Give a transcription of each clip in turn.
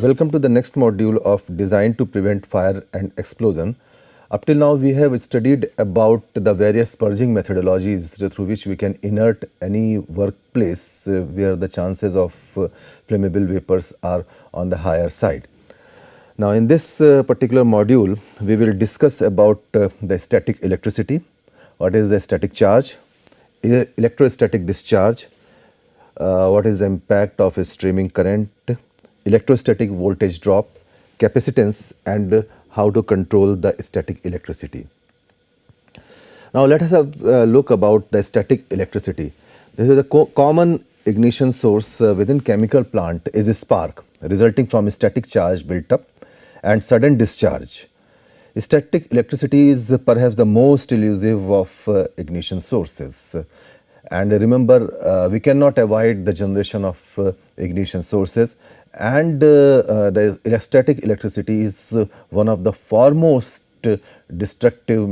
Welcome to the next module of Design to Prevent Fire and Explosion. Up till now, we have studied about the various purging methodologies through which we can inert any workplace where the chances of flammable vapors are on the higher side. Now, in this particular module, we will discuss about the static electricity, what is the static charge, electrostatic discharge, what is the impact of a streaming current, electrostatic voltage drop, capacitance, and how to control the static electricity. Now let us have a look about the static electricity. This is a common ignition source within chemical plant is a spark resulting from a static charge built up and sudden discharge. Static electricity is perhaps the most elusive of ignition sources. And remember, we cannot avoid the generation of ignition sources, and the static electricity is one of the foremost destructive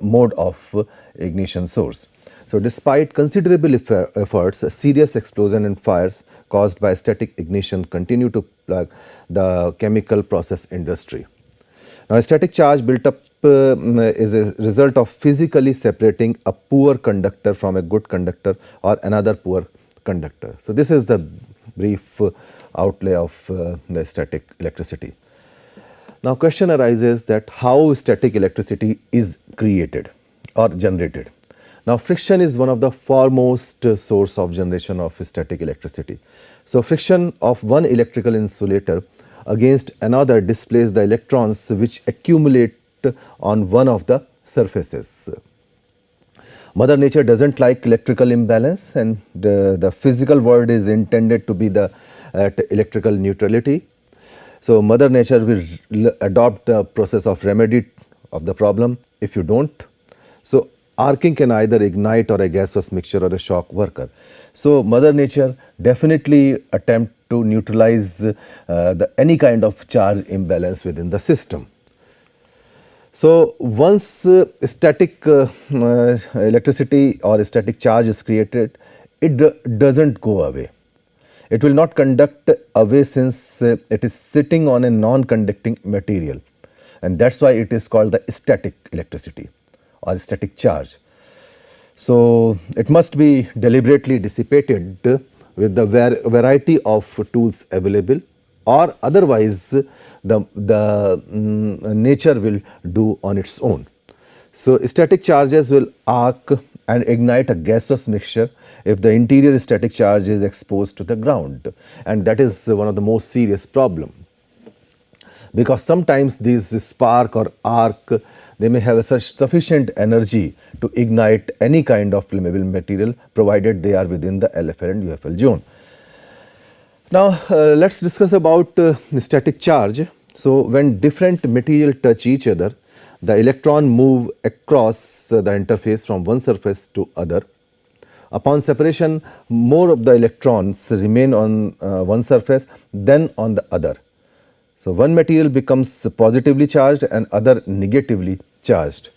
mode of ignition source. So, despite considerable efforts, serious explosion and fires caused by static ignition continue to plague the chemical process industry. Now, a static charge built up is a result of physically separating a poor conductor from a good conductor or another poor conductor. So, this is the brief outlay of the static electricity. Now, question arises that how static electricity is created or generated. Now, friction is one of the foremost source of generation of static electricity. So, friction of one electrical insulator against another displays the electrons which accumulate on one of the surfaces. Mother Nature doesn't like electrical imbalance, and the physical world is intended to be the electrical neutrality. So, Mother Nature will adopt the process of remedy of the problem if you don't. So, arcing can either ignite or a gaseous mixture or a shock worker. So, Mother Nature definitely attempt to neutralize any kind of charge imbalance within the system. So, once static electricity or static charge is created, it doesn't go away. It will not conduct away since it is sitting on a non-conducting material, and that's why it is called the static electricity or static charge. So, it must be deliberately dissipated with the variety of tools available, or otherwise the nature will do on its own. So, static charges will arc and ignite a gaseous mixture if the interior static charge is exposed to the ground, and that is one of the most serious problem, because sometimes these spark or arc, they may have such sufficient energy to ignite any kind of flammable material, provided they are within the LFL and UFL zone. Now, let us discuss about static charge. So, when different material touch each other, the electron move across the interface from one surface to other. Upon separation, more of the electrons remain on one surface than on the other. So, one material becomes positively charged and other negatively charged.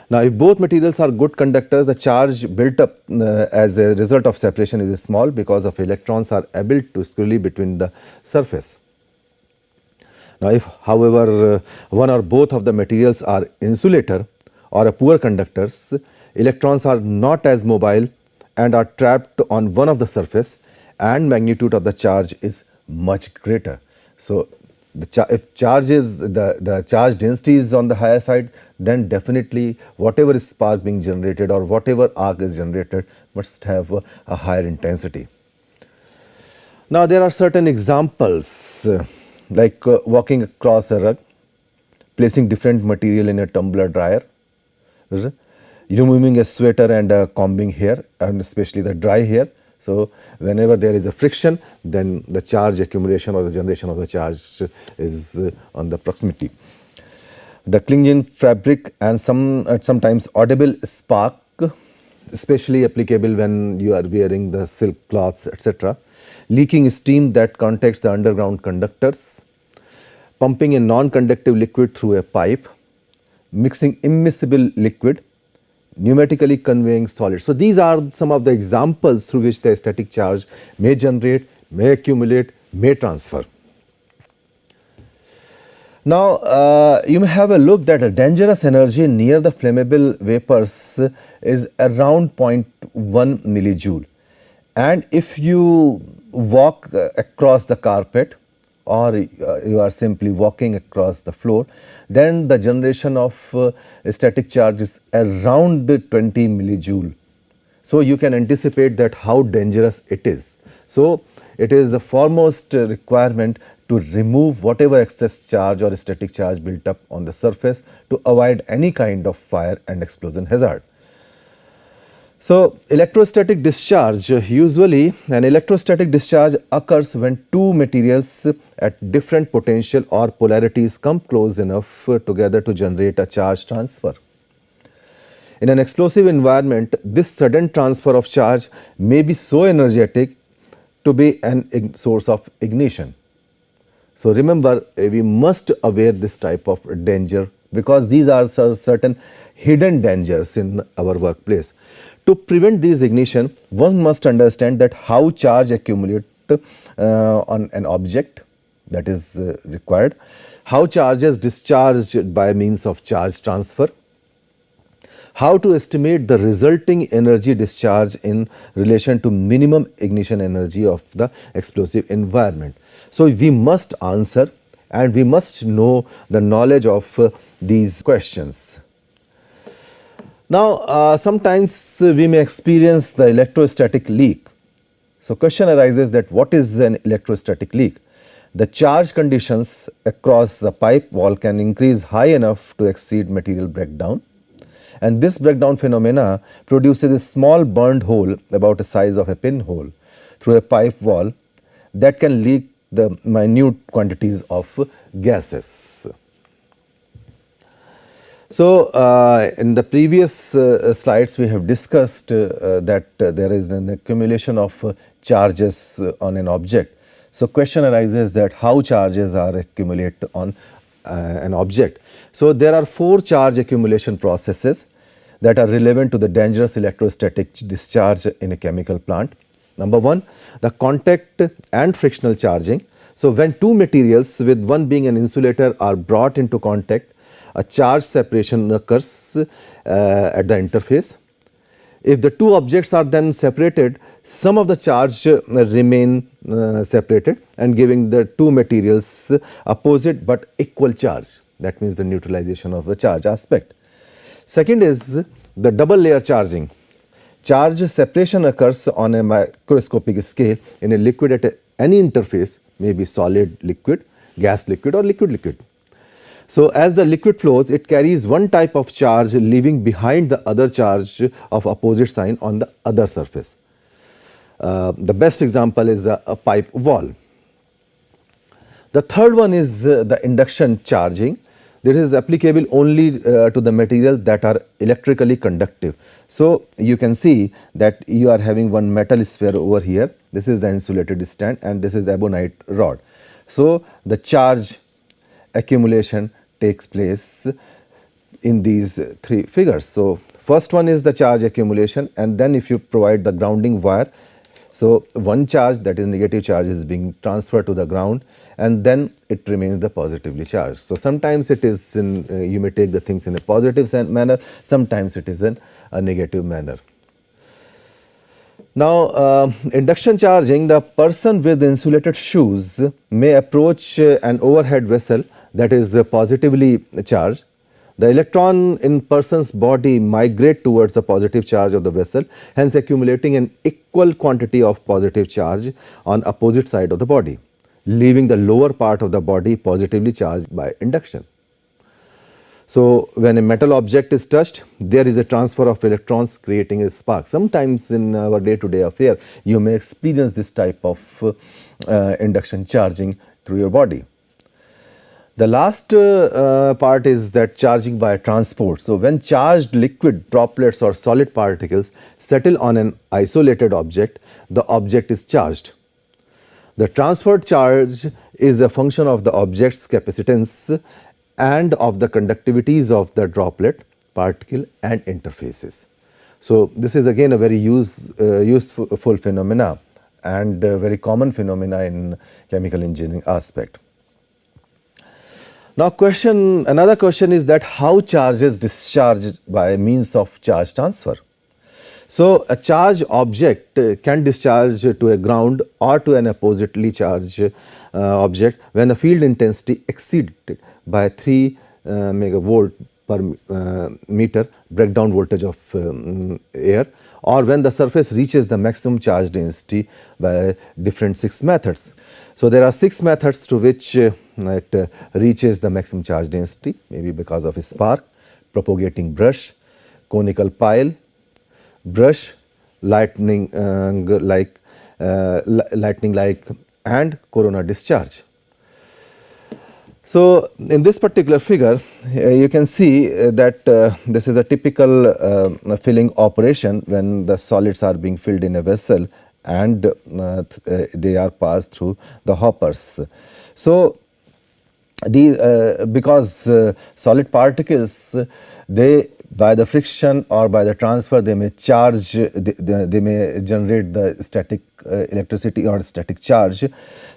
Now, if both materials are good conductors, the charge built up as a result of separation is small because of electrons are able to scurry between the surface. Now, if however one or both of the materials are insulator or a poor conductors, electrons are not as mobile and are trapped on one of the surface, and magnitude of the charge is much greater. So, if charge is the charge density is on the higher side, then definitely whatever spark being generated or whatever arc is generated must have a higher intensity. Now, there are certain examples like walking across a rug, placing different material in a tumbler dryer, removing a sweater and combing hair, and especially the dry hair. So, whenever there is a friction, then the charge accumulation or the generation of the charge is on the proximity. The clinging fabric and sometimes audible spark, especially applicable when you are wearing the silk cloths, etc. Leaking steam that contacts the underground conductors, pumping a non-conductive liquid through a pipe, mixing immiscible liquid, pneumatically conveying solids. So, these are some of the examples through which the static charge may generate, may accumulate, may transfer. Now, you may have a look that a dangerous energy near the flammable vapors is around zero 0.1 millijoule. And if you walk across the carpet, or you are simply walking across the floor, then the generation of static charge is around 20 millijoule. So you can anticipate that how dangerous it is. So it is the foremost requirement to remove whatever excess charge or static charge built up on the surface to avoid any kind of fire and explosion hazard. So electrostatic discharge, usually an electrostatic discharge occurs when two materials at different potential or polarities come close enough together to generate a charge transfer. In an explosive environment, this sudden transfer of charge may be so energetic to be an source of ignition. So remember, we must aware this type of danger, because these are certain hidden dangers in our workplace. To prevent these ignition, one must understand that how charge accumulate on an object, that is required, how charge is discharged by means of charge transfer, how to estimate the resulting energy discharge in relation to minimum ignition energy of the explosive environment. So we must answer, and we must know the knowledge of these questions. Now, sometimes we may experience the electrostatic leak. So question arises that what is an electrostatic leak? The charge conditions across the pipe wall can increase high enough to exceed material breakdown, and this breakdown phenomena produces a small burned hole about the size of a pinhole through a pipe wall that can leak the minute quantities of gases. So, in the previous slides we have discussed that there is an accumulation of charges on an object. So, question arises that how charges are accumulated on an object. So, there are 4 charge accumulation processes that are relevant to the dangerous electrostatic discharge in a chemical plant. Number 1, the contact and frictional charging. So, when two materials, with one being an insulator, are brought into contact, a charge separation occurs at the interface. If the two objects are then separated, some of the charge remain separated and giving the two materials opposite but equal charge. That means the neutralization of the charge aspect. Second is the double layer charging. Charge separation occurs on a microscopic scale in a liquid at any interface, may be solid liquid, gas liquid, or liquid liquid. So, as the liquid flows, it carries one type of charge, leaving behind the other charge of opposite sign on the other surface. The best example is a pipe wall. The third one is the induction charging. This is applicable only to the material that are electrically conductive. So, you can see that you are having one metal sphere over here. This is the insulated stand, and this is the ebonite rod. So, the charge accumulation takes place in these 3 figures. So, first one is the charge accumulation, and then if you provide the grounding wire, so one charge, that is negative charge, is being transferred to the ground, and then it remains the positively charged. So, sometimes it is in, you may take the things in a positive manner, sometimes it is in a negative manner. Now, induction charging, the person with insulated shoes may approach an overhead vessel that is positively charged. The electron in person's body migrate towards the positive charge of the vessel, hence accumulating an equal quantity of positive charge on opposite side of the body, leaving the lower part of the body positively charged by induction. So, when a metal object is touched, there is a transfer of electrons creating a spark. Sometimes in our day-to-day affair, you may experience this type of induction charging through your body. The last part is that charging by transport. So, when charged liquid droplets or solid particles settle on an isolated object, the object is charged. The transferred charge is a function of the object's capacitance and of the conductivities of the droplet, particle, and interfaces. So, this is again a very useful phenomena and very common phenomena in chemical engineering aspect. Now another question is that how charge is discharged by means of charge transfer. So a charged object can discharge to a ground or to an oppositely charged object when the field intensity exceeded by 3 megavolt per meter breakdown voltage of air, or when the surface reaches the maximum charge density by different 6 methods. So there are 6 methods through which it reaches the maximum charge density, maybe because of a spark, propagating brush, conical pile, brush, lightning like and corona discharge. So in this particular figure, you can see that this is a typical filling operation when the solids are being filled in a vessel and they are passed through the hoppers. So because solid particles, they by the friction or by the transfer, they may charge, they may generate the static electricity or static charge.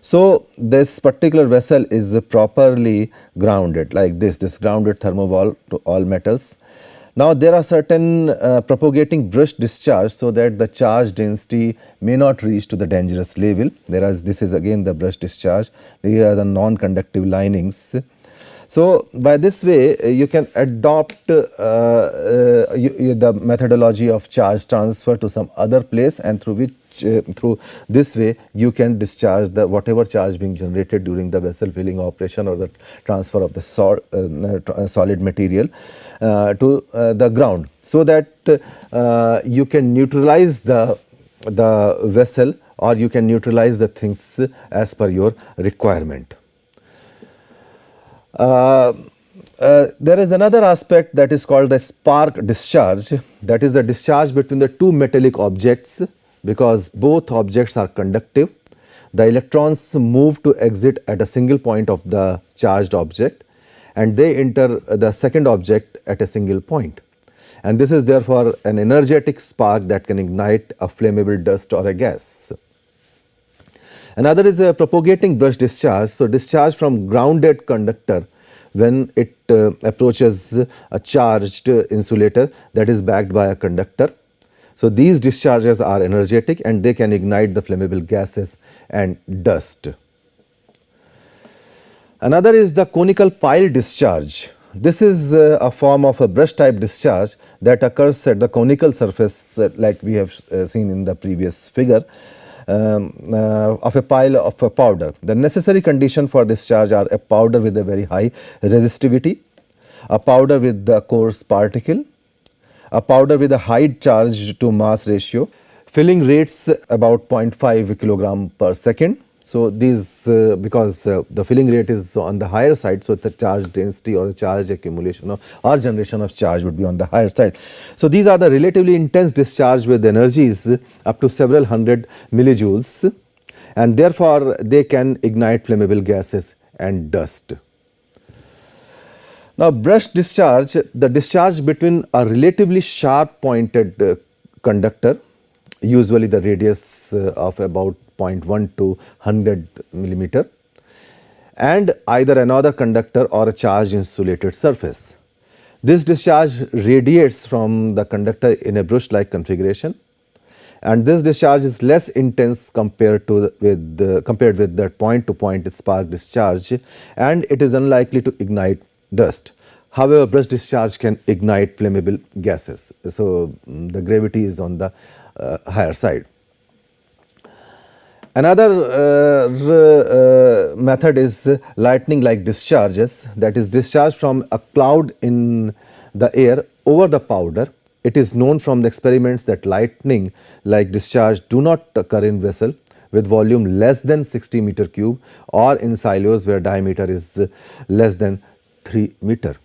So this particular vessel is properly grounded like this grounded thermowall to all metals. Now there are certain propagating brush discharge so that the charge density may not reach to the dangerous level. This is again the brush discharge. These are the non-conductive linings. So by this way you can adopt the methodology of charge transfer to some other place, and through this way you can discharge the whatever charge being generated during the vessel filling operation or the transfer of the solid material to the ground, so that you can neutralize the vessel, or you can neutralize the things as per your requirement. There is another aspect that is called the spark discharge, that is the discharge between the two metallic objects. Because both objects are conductive, the electrons move to exit at a single point of the charged object and they enter the second object at a single point. And this is therefore an energetic spark that can ignite a flammable dust or a gas. Another is a propagating brush discharge. So discharge from grounded conductor when it approaches a charged insulator that is backed by a conductor. So these discharges are energetic and they can ignite the flammable gases and dust. Another is the conical pile discharge. This is a form of a brush type discharge that occurs at the conical surface like we have seen in the previous figure of a pile of a powder. The necessary condition for discharge are a powder with a very high resistivity, a powder with the coarse particle, a powder with a high charge to mass ratio, filling rates about 0.5 kilogram per second. So these because the filling rate is on the higher side, so the charge density or the charge accumulation or generation of charge would be on the higher side. So these are the relatively intense discharge with energies up to several hundred millijoules, and therefore they can ignite flammable gases and dust. Now brush discharge, the discharge between a relatively sharp pointed conductor, usually the radius of about 0.1 to 100 millimeter, and either another conductor or a charged insulated surface. This discharge radiates from the conductor in a brush like configuration, and this discharge is less intense compared with that point to point spark discharge, and it is unlikely to ignite dust. However, brush discharge can ignite flammable gases. So the gravity is on the higher side. Another method is lightning like discharges, that is discharge from a cloud in the air over the powder. It is known from the experiments that lightning like discharge do not occur in vessel with volume less than 60 meter cube or in silos where diameter is less than 3 meter.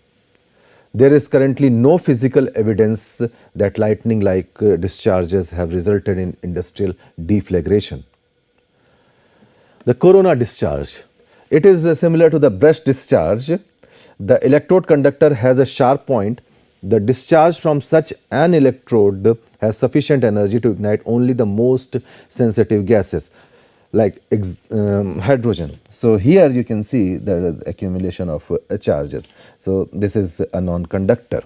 There is currently no physical evidence that lightning like discharges have resulted in industrial deflagration. The corona discharge, it is similar to the brush discharge. The electrode conductor has a sharp point. The discharge from such an electrode has sufficient energy to ignite only the most sensitive gases. like hydrogen. So here you can see the accumulation of charges. So this is a non-conductor.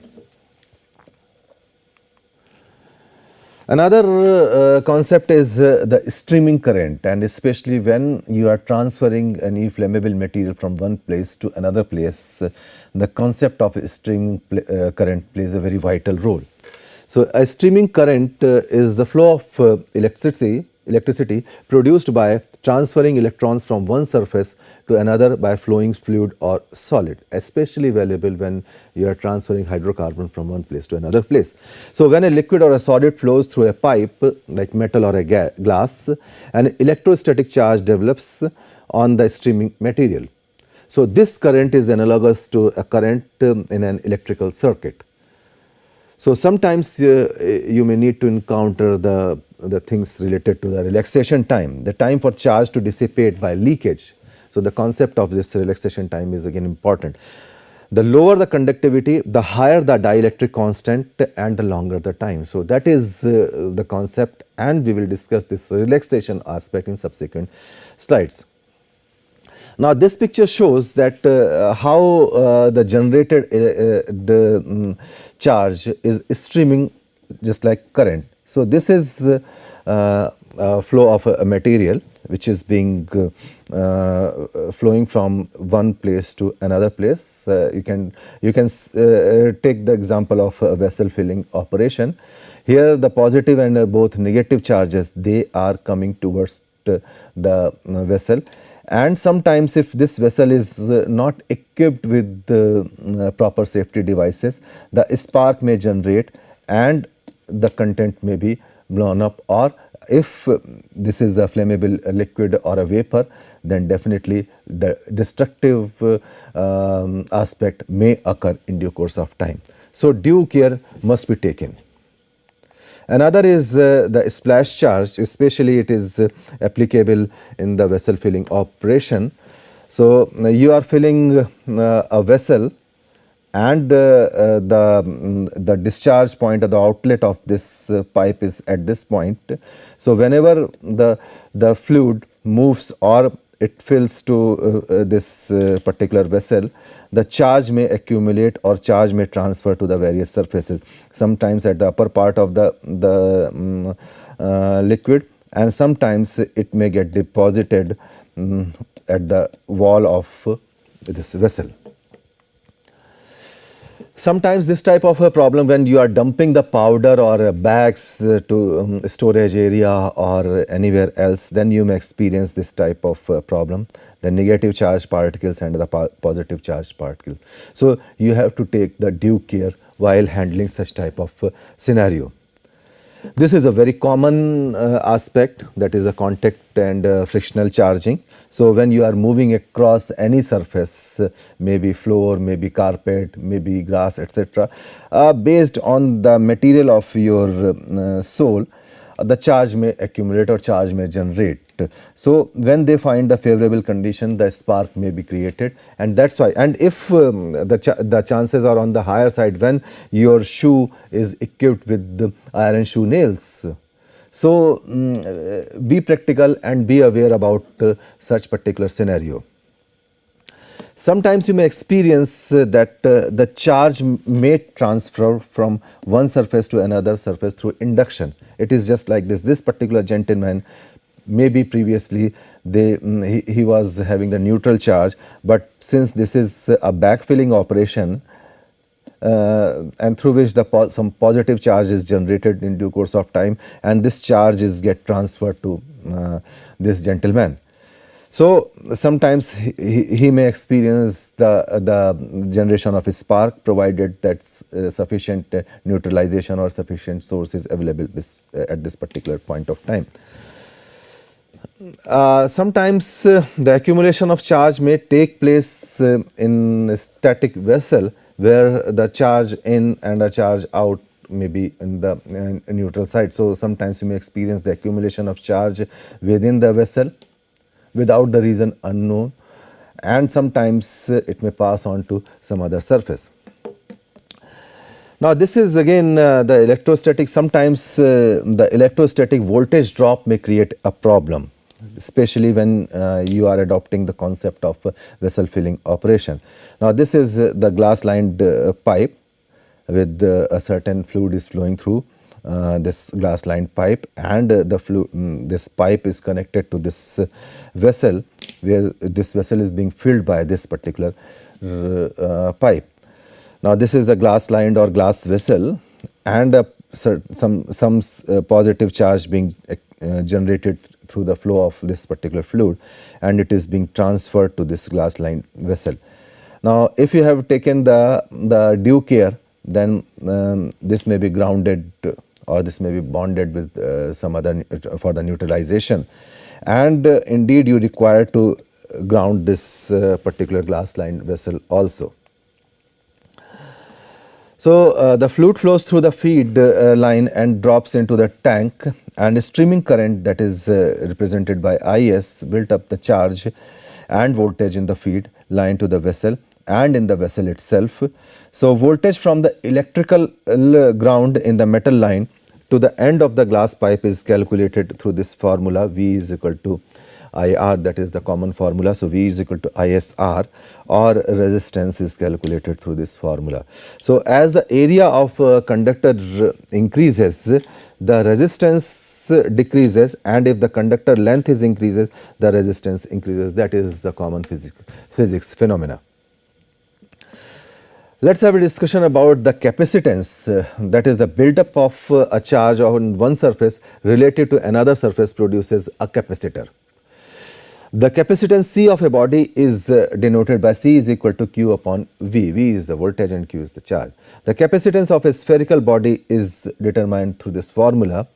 Another concept is the streaming current, and especially when you are transferring any flammable material from one place to another place, the concept of streaming current plays a very vital role. So a streaming current is the flow of electricity produced by transferring electrons from one surface to another by flowing fluid or solid, especially valuable when you are transferring hydrocarbon from one place to another place. So when a liquid or a solid flows through a pipe like metal or a glass, an electrostatic charge develops on the streaming material. So this current is analogous to a current in an electrical circuit. So sometimes you may need to encounter the things related to the relaxation time, the time for charge to dissipate by leakage. So the concept of this relaxation time is again important. The lower the conductivity, the higher the dielectric constant and the longer the time. So that is the concept, and we will discuss this relaxation aspect in subsequent slides. Now this picture shows that how the generated charge is streaming just like current. So this is a flow of a material which is being flowing from one place to another place. You can take the example of a vessel filling operation. Here the positive and both negative charges, they are coming towards the vessel. And sometimes if this vessel is not equipped with the proper safety devices, the spark may generate and the content may be blown up, or if this is a flammable liquid or a vapor, then definitely the destructive aspect may occur in due course of time. So due care must be taken. Another is the splash charge, especially it is applicable in the vessel filling operation. So you are filling a vessel, and the discharge point or the outlet of this pipe is at this point. So whenever the fluid moves or it fills to this particular vessel, the charge may accumulate or charge may transfer to the various surfaces, sometimes at the upper part of the liquid, and sometimes it may get deposited at the wall of this vessel. Sometimes this type of a problem, when you are dumping the powder or bags to storage area or anywhere else, then you may experience this type of problem, the negative charge particles and the positive charge particles. So you have to take the due care while handling such type of scenario. This is a very common aspect, that is a contact and frictional charging. So when you are moving across any surface, maybe floor, maybe carpet, maybe grass, etc., based on the material of your sole, the charge may accumulate or charge may generate. So when they find the favorable condition, the spark may be created, and that's why. And if the chances are on the higher side when your shoe is equipped with the iron shoe nails. So be practical and be aware about such particular scenario. Sometimes you may experience that the charge may transfer from one surface to another surface through induction. It is just like this. This particular gentleman, maybe previously he was having the neutral charge, but since this is a backfilling operation and through which some positive charge is generated in due course of time, and this charge is get transferred to this gentleman. So sometimes he may experience the generation of a spark, provided that sufficient neutralization or sufficient source is available at this particular point of time. Sometimes the accumulation of charge may take place in a static vessel, where the charge in and a charge out may be in the neutral side. So sometimes you may experience the accumulation of charge within the vessel without the reason unknown, and sometimes it may pass on to some other surface. Now this is again the electrostatic. Sometimes the electrostatic voltage drop may create a problem. especially when you are adopting the concept of vessel filling operation. Now this is the glass lined pipe with a certain fluid is flowing through this glass lined pipe, and this pipe is connected to this vessel, where this vessel is being filled by this particular pipe. Now this is a glass lined or glass vessel, and some positive charge being generated through the flow of this particular fluid, and it is being transferred to this glass lined vessel. Now if you have taken the due care, then this may be grounded or this may be bonded with some other for the neutralization, and indeed you require to ground this particular glass lined vessel also. So the fluid flows through the feed line and drops into the tank, and a streaming current that is represented by IS built up the charge and voltage in the feed line to the vessel and in the vessel itself. So voltage from the electrical ground in the metal line to the end of the glass pipe is calculated through this formula, V is equal to IR, that is the common formula. So V is equal to ISR, or resistance is calculated through this formula. So as the area of conductor increases, the resistance decreases, and if the conductor length is increases, the resistance increases. That is the common physics phenomena. Let's have a discussion about the capacitance, that is the buildup of a charge on one surface relative to another surface produces a capacitor. The capacitance C of a body is denoted by C is equal to Q upon V. V is the voltage and Q is the charge. The capacitance of a spherical body is determined through this formula.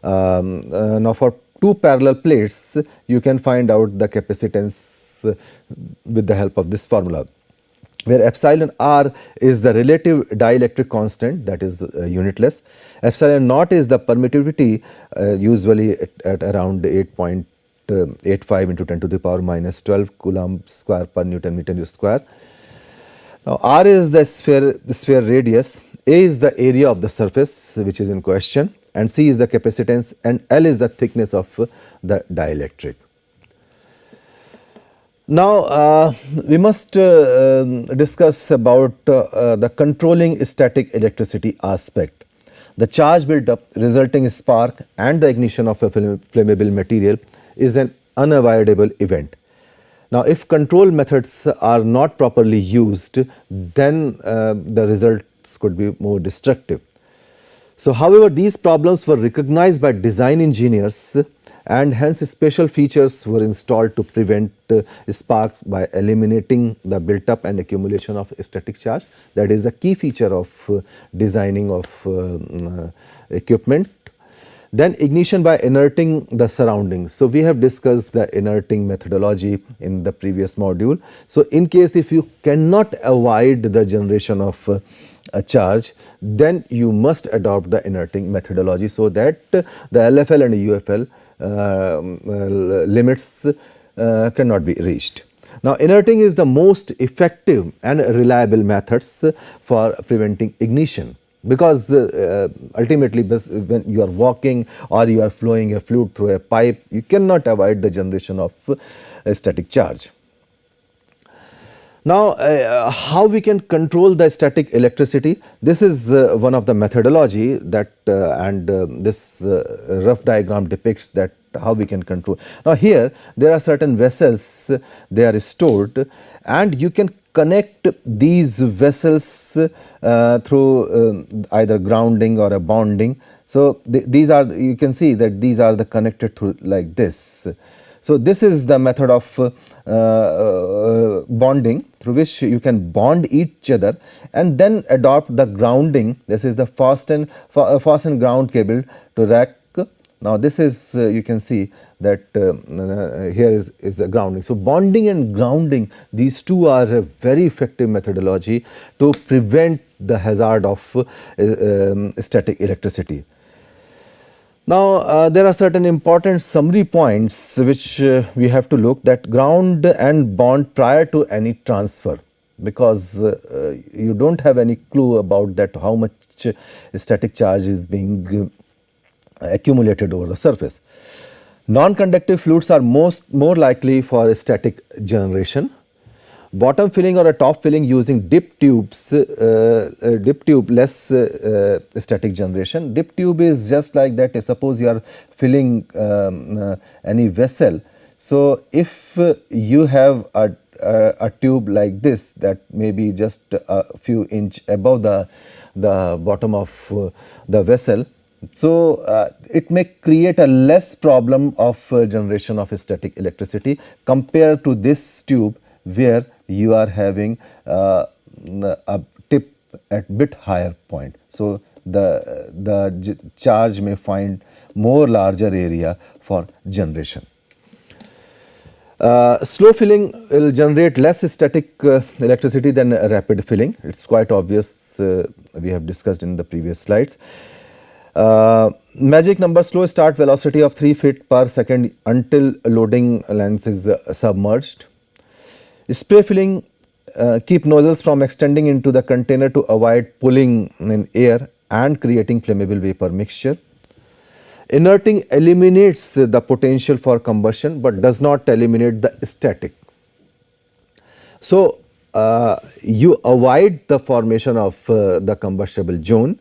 Now for two parallel plates, you can find out the capacitance with the help of this formula, where epsilon r is the relative dielectric constant, that is unitless. Epsilon naught is the permittivity, usually at around 8.85 into 10 to the power minus 12 coulomb square per Newton meter square. Now r is the sphere radius, A is the area of the surface which is in question, and C is the capacitance, and L is the thickness of the dielectric. Now we must discuss about the controlling static electricity aspect. The charge built up resulting spark and the ignition of a flammable material is an unavoidable event. Now if control methods are not properly used, then the results could be more destructive. So however, these problems were recognized by design engineers, and hence special features were installed to prevent sparks by eliminating the built up and accumulation of static charge. That is the key feature of designing of equipment. Then ignition by inerting the surroundings. So we have discussed the inerting methodology in the previous module. So in case if you cannot avoid the generation of a charge, then you must adopt the inerting methodology, so that the LFL and UFL limits cannot be reached. Now inerting is the most effective and reliable methods for preventing ignition, because ultimately when you are walking or you are flowing a fluid through a pipe, you cannot avoid the generation of a static charge. Now how we can control the static electricity? This is one of the methodology that this rough diagram depicts that how we can control. Now here there are certain vessels, they are stored, and you can connect these vessels through either grounding or a bonding. So these are, you can see that these are the connected through like this. So this is the method of bonding, through which you can bond each other and then adopt the grounding. This is the fasten ground cable to rack. Now this is you can see that here is the grounding. So bonding and grounding, these two are a very effective methodology to prevent the hazard of static electricity. Now there are certain important summary points which we have to look, that ground and bond prior to any transfer, because you don't have any clue about that how much static charge is being accumulated over the surface. Non-conductive fluids are more likely for static generation. Bottom filling or a top filling using dip tubes, dip tube less static generation. Dip tube is just like that. If suppose you are filling any vessel, so if you have a tube like this that may be just a few inch above the bottom of the vessel, so it may create a less problem of generation of static electricity compared to this tube where you are having a tip at bit higher point. So the charge may find more larger area for generation. Slow filling will generate less static electricity than rapid filling. It's quite obvious, we have discussed in the previous slides. Magic number: slow start velocity of 3 feet per second until loading lens is submerged. Spray filling: keep nozzles from extending into the container to avoid pulling in air and creating flammable vapor mixture. Inerting eliminates the potential for combustion but does not eliminate the static. So, you avoid the formation of the combustible zone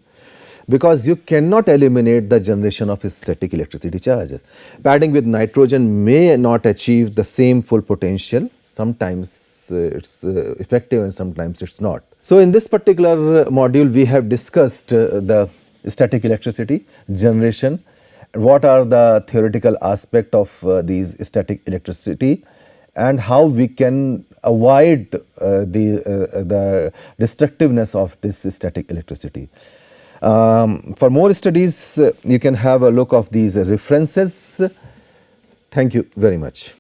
because you cannot eliminate the generation of static electricity charges. Padding with nitrogen may not achieve the same full potential. Sometimes it's effective and sometimes it's not. So, in this particular module we have discussed the static electricity generation, what are the theoretical aspect of these static electricity and how we can avoid the destructiveness of this static electricity. For more studies, you can have a look of these references. Thank you very much.